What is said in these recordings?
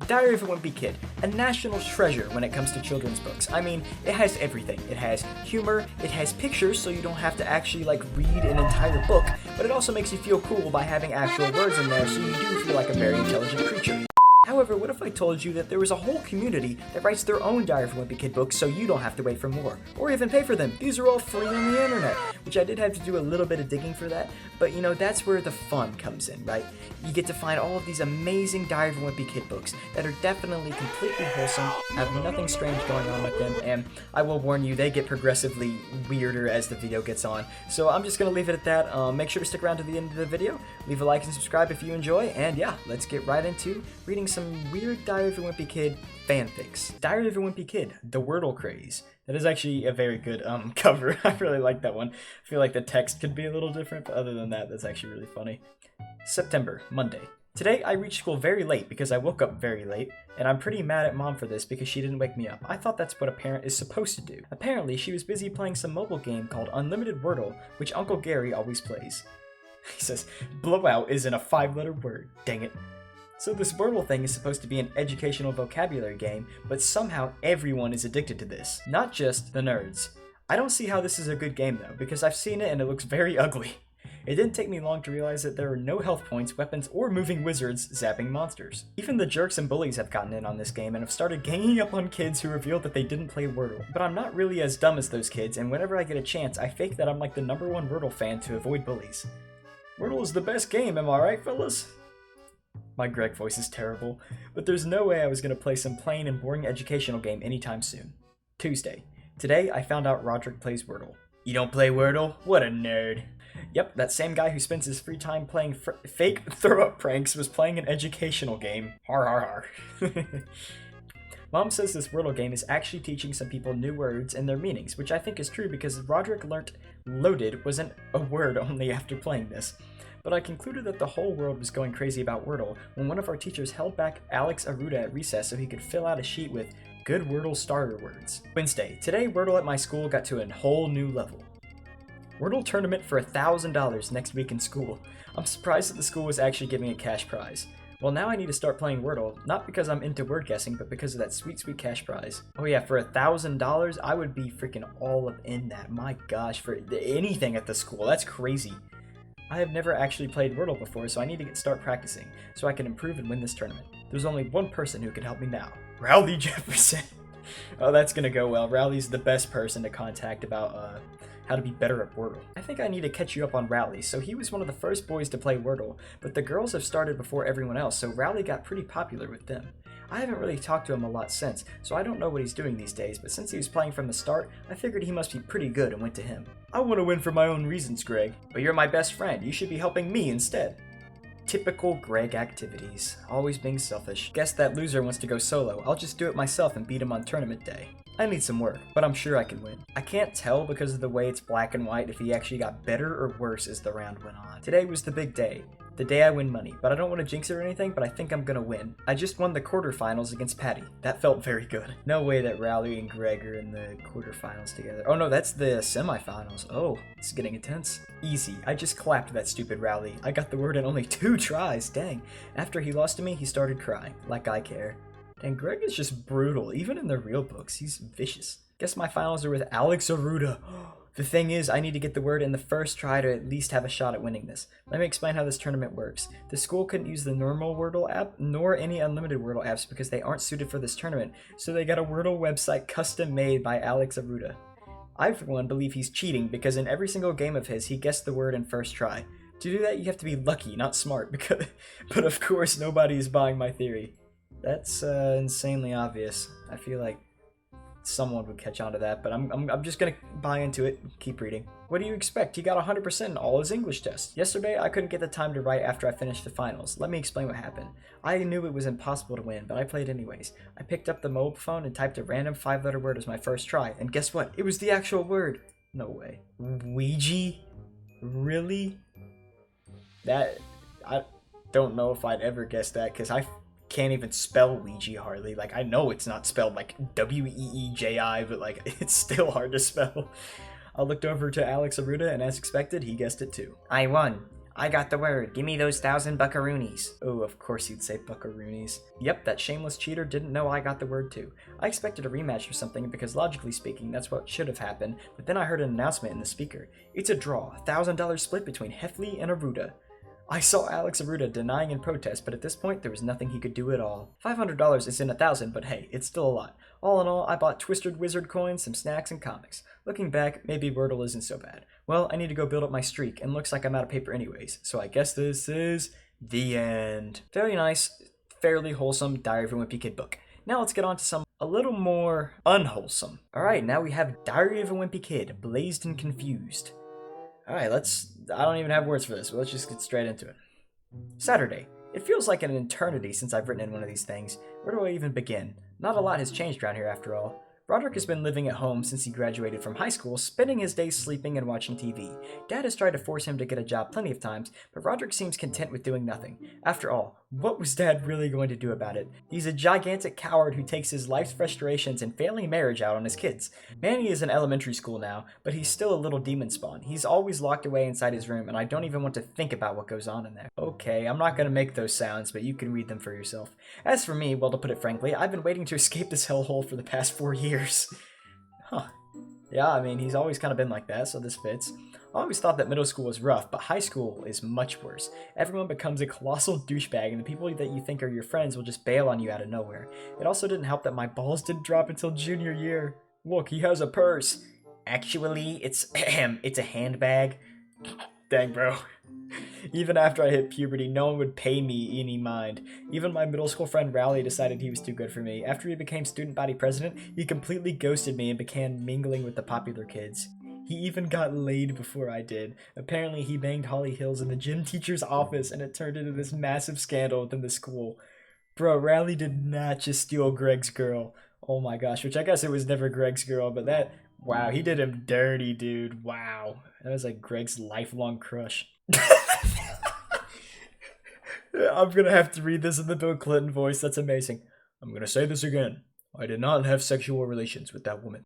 Diary of a Wimpy Kid, a national treasure when it comes to children's books. I mean, it has everything. It has humor, it has pictures so you don't have to actually read an entire book, but it also makes you feel cool by having actual words in there so you do feel like a very intelligent creature. However, what if I told you that there was a whole community that writes their own Diary of a Wimpy Kid books so you don't have to wait for more, or even pay for them? These are all free on the internet, which I did have to do a little bit of digging for that, but that's where the fun comes in, right? You get to find all of these amazing Diary of a Wimpy Kid books that are definitely completely wholesome, have nothing strange going on with them, and I will warn you, they get progressively weirder as the video gets on. So I'm just going to leave it at that. Make sure to stick around to the end of the video, leave a like and subscribe if you enjoy, and yeah, let's get right into reading some weird Diary of a Wimpy Kid fanfics. Diary of a Wimpy Kid, the Wordle craze. That is actually a very good cover. I really like that one. I feel like the text could be a little different, but other than that, that's actually really funny. September, Monday. Today I reached school very late because I woke up very late, and I'm pretty mad at Mom for this because she didn't wake me up. I thought that's what a parent is supposed to do. Apparently, she was busy playing some mobile game called Unlimited Wordle, which Uncle Gary always plays. He says, blowout isn't a 5-letter word, dang it. So this Wordle thing is supposed to be an educational vocabulary game, but somehow everyone is addicted to this. Not just the nerds. I don't see how this is a good game though, because I've seen it and it looks very ugly. It didn't take me long to realize that there are no health points, weapons, or moving wizards zapping monsters. Even the jerks and bullies have gotten in on this game and have started ganging up on kids who revealed that they didn't play Wordle. But I'm not really as dumb as those kids, and whenever I get a chance, I fake that I'm like the #1 Wordle fan to avoid bullies. Wordle is the best game, am I right, fellas? My Greg voice is terrible, but there's no way I was going to play some plain and boring educational game anytime soon. Tuesday. Today, I found out Roderick plays Wordle. You don't play Wordle? What a nerd. Yep, that same guy who spends his free time playing fake throw-up pranks was playing an educational game. Har har har. Mom says this Wordle game is actually teaching some people new words and their meanings, which I think is true because Roderick learnt loaded wasn't a word only after playing this. But I concluded that the whole world was going crazy about Wordle when one of our teachers held back Alex Aruda at recess so he could fill out a sheet with good Wordle starter words. Wednesday. Today, Wordle at my school got to a whole new level. Wordle tournament for $1,000 next week in school. I'm surprised that the school was actually giving a cash prize. Well, now I need to start playing Wordle, not because I'm into word guessing, but because of that sweet, sweet cash prize. Oh yeah, for $1,000, I would be freaking all up in that. My gosh, for anything at the school, that's crazy. I have never actually played Wordle before, so I need to start practicing, so I can improve and win this tournament. There's only one person who can help me now. Rowley Jefferson. Oh, that's gonna go well. Rowley's the best person to contact about, how to be better at Wordle. I think I need to catch you up on Rowley. So he was one of the first boys to play Wordle, but the girls have started before everyone else, so Rowley got pretty popular with them. I haven't really talked to him a lot since, so I don't know what he's doing these days, but since he was playing from the start, I figured he must be pretty good and went to him. I want to win for my own reasons, Greg. But you're my best friend. You should be helping me instead. Typical Greg activities. Always being selfish. Guess that loser wants to go solo. I'll just do it myself and beat him on tournament day. I need some work, but I'm sure I can win. I can't tell because of the way it's black and white if he actually got better or worse as the round went on. Today was the big day. The day I win money, but I don't want to jinx it or anything, but I think I'm gonna win. I just won the quarterfinals against Patty. That felt very good. No way that Rowley and Greg are in the quarterfinals together. Oh no, that's the semifinals. Oh, this is getting intense. Easy. I just clapped that stupid Rowley. I got the word in only 2 tries, dang. After he lost to me, he started crying. Like I care. Dang, Greg is just brutal. Even in the real books, he's vicious. Guess my finals are with Alex Aruda. The thing is, I need to get the word in the first try to at least have a shot at winning this. Let me explain how this tournament works. The school couldn't use the normal Wordle app, nor any unlimited Wordle apps because they aren't suited for this tournament, so they got a Wordle website custom made by Alex Aruda. I, for one, believe he's cheating because in every single game of his, he guessed the word in first try. To do that, you have to be lucky, not smart, but of course, nobody is buying my theory. That's insanely obvious. I feel like someone would catch on to that, but I'm just gonna buy into it. Keep reading. What do you expect? He got 100% in all his English tests. Yesterday, I couldn't get the time to write after I finished the finals. Let me explain what happened. I knew it was impossible to win, but I played anyways. I picked up the mobile phone and typed a random 5-letter word as my first try, and guess what? It was the actual word. No way. Ouija? Really? That, I don't know if I'd ever guess that, because I can't even spell Ouija hardly. Like, I know it's not spelled like W-E-E-J-I, but like, it's still hard to spell. I looked over to Alex Aruda, and as expected, he guessed it too. I won. I got the word. Give me those 1,000 buckaroonies. Oh, of course you'd say buckaroonies. Yep, that shameless cheater didn't know I got the word too. I expected a rematch or something because logically speaking, that's what should have happened, but then I heard an announcement in the speaker. It's a draw, $1,000 split between Heffley and Aruda. I saw Alex Aruda denying in protest, but at this point, there was nothing he could do at all. $500 isn't 1,000, but hey, it's still a lot. All in all, I bought Twisted Wizard coins, some snacks, and comics. Looking back, maybe Wordle isn't so bad. Well, I need to go build up my streak, and looks like I'm out of paper anyways, so I guess this is the end. Very nice, fairly wholesome Diary of a Wimpy Kid book. Now let's get on to some a little more unwholesome. Alright, now we have Diary of a Wimpy Kid, Blazed and Confused. Alright, I don't even have words for this, but let's just get straight into it. Saturday. It feels like an eternity since I've written in one of these things. Where do I even begin? Not a lot has changed around here after all. Roderick has been living at home since he graduated from high school, spending his days sleeping and watching TV. Dad has tried to force him to get a job plenty of times, but Roderick seems content with doing nothing. After all, what was Dad really going to do about it? He's a gigantic coward who takes his life's frustrations and failing marriage out on his kids. Manny is in elementary school now, but he's still a little demon spawn. He's always locked away inside his room, and I don't even want to think about what goes on in there. Okay, I'm not gonna make those sounds, but you can read them for yourself. As for me, well, to put it frankly, I've been waiting to escape this hellhole for the past 4 years. Huh. Yeah, I mean, he's always kind of been like that, so this fits. I always thought that middle school was rough, but high school is much worse. Everyone becomes a colossal douchebag, and the people that you think are your friends will just bail on you out of nowhere. It also didn't help that my balls didn't drop until junior year. Look, he has a purse. Actually, it's a handbag. Dang, bro. Even after I hit puberty, no one would pay me any mind. Even my middle school friend Rowley decided he was too good for me. After he became student body president, he completely ghosted me and began mingling with the popular kids. He even got laid before I did. Apparently, he banged Holly Hills in the gym teacher's office, and it turned into this massive scandal within the school. Bro, Rowley did not just steal Greg's girl. Oh my gosh, which I guess it was never Greg's girl, but that... Wow, he did him dirty, dude. Wow. That was like Greg's lifelong crush. I'm gonna have to read this in the Bill Clinton voice. That's amazing. I'm gonna say this again. I did not have sexual relations with that woman.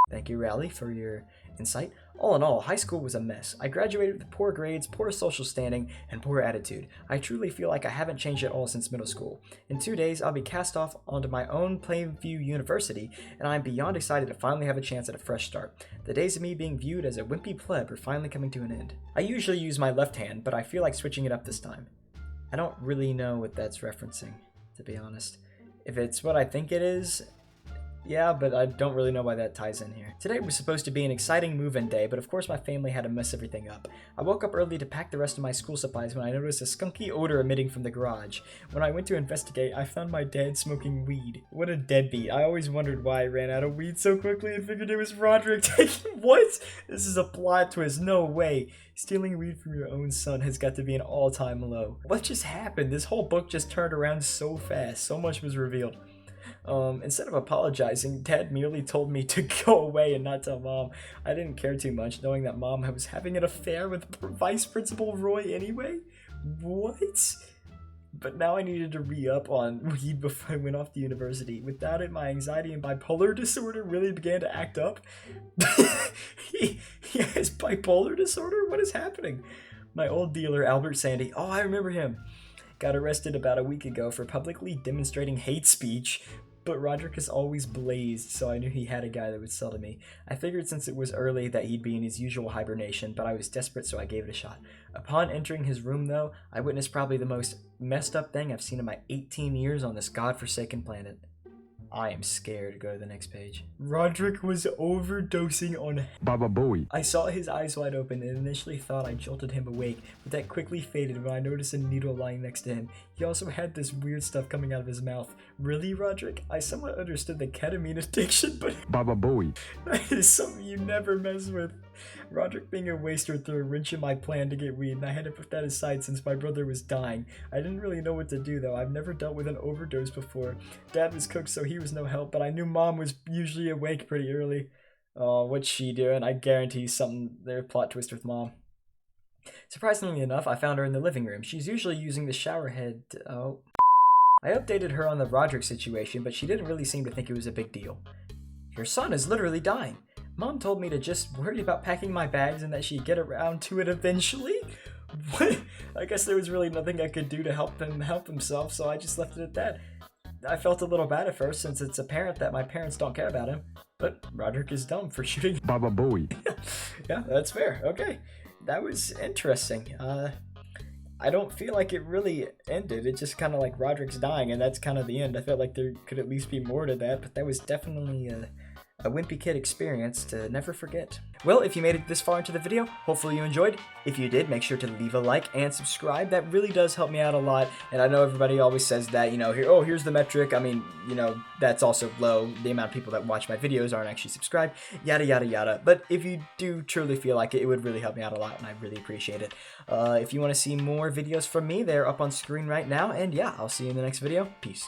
Thank you, Rowley, for your insight. All in all, high school was a mess. I graduated with poor grades, poor social standing, and poor attitude. I truly feel like I haven't changed at all since middle school. In 2 days, I'll be cast off onto my own Plainview University, and I'm beyond excited to finally have a chance at a fresh start. The days of me being viewed as a wimpy pleb are finally coming to an end. I usually use my left hand, but I feel like switching it up this time. I don't really know what that's referencing, to be honest. If it's what I think it is, yeah, but I don't really know why that ties in here. Today was supposed to be an exciting move-in day, but of course my family had to mess everything up. I woke up early to pack the rest of my school supplies when I noticed a skunky odor emitting from the garage. When I went to investigate, I found my dad smoking weed. What a deadbeat. I always wondered why I ran out of weed so quickly and figured it was Roderick taking— What? This is a plot twist. No way. Stealing weed from your own son has got to be an all-time low. What just happened? This whole book just turned around so fast. So much was revealed. Instead of apologizing, Dad merely told me to go away and not tell Mom. I didn't care too much, knowing that Mom was having an affair with Vice Principal Roy anyway? What? But now I needed to re-up on weed before I went off to university. Without it, my anxiety and bipolar disorder really began to act up. He has bipolar disorder? What is happening? My old dealer, Albert Sandy, oh, I remember him, got arrested about a week ago for publicly demonstrating hate speech. But Roderick is always blazed, so I knew he had a guy that would sell to me. I figured since it was early that he'd be in his usual hibernation, but I was desperate, so I gave it a shot. Upon entering his room, though, I witnessed probably the most messed up thing I've seen in my 18 years on this godforsaken planet. I am scared to go to the next page. Roderick was overdosing on Baba Booey. I saw his eyes wide open and initially thought I jolted him awake, but that quickly faded when I noticed a needle lying next to him. He also had this weird stuff coming out of his mouth. Really, Roderick? I somewhat understood the ketamine addiction, but Baba Booey. That is something you never mess with. Roderick being a waster threw a wrench in my plan to get weed, and I had to put that aside since my brother was dying. I didn't really know what to do, though. I've never dealt with an overdose before. Dad was cooked, so he was no help, but I knew Mom was usually awake pretty early. Oh, what's she doing? I guarantee something there's a plot twist with Mom. Surprisingly enough, I found her in the living room. She's usually using the shower head to— oh. I updated her on the Roderick situation, but she didn't really seem to think it was a big deal. Your son is literally dying. Mom told me to just worry about packing my bags and that she'd get around to it eventually. I guess there was really nothing I could do to help him help himself, so I just left it at that. I felt a little bad at first since it's apparent that my parents don't care about him, but Roderick is dumb for shooting. Baba Booey. Yeah, that's fair. Okay, that was interesting. I don't feel like it really ended. It just kind of like Roderick's dying, and that's kind of the end. I felt like there could at least be more to that, but that was definitely a Wimpy Kid experience to never forget. Well, if you made it this far into the video, hopefully you enjoyed. If you did, make sure to leave a like and subscribe. That really does help me out a lot. And I know everybody always says that, you know, here's the metric. I mean, you know, that's also low. The amount of people that watch my videos aren't actually subscribed, yada, yada, yada. But if you do truly feel like it would really help me out a lot, and I really appreciate it. If you want to see more videos from me, they're up on screen right now. And yeah, I'll see you in the next video. Peace.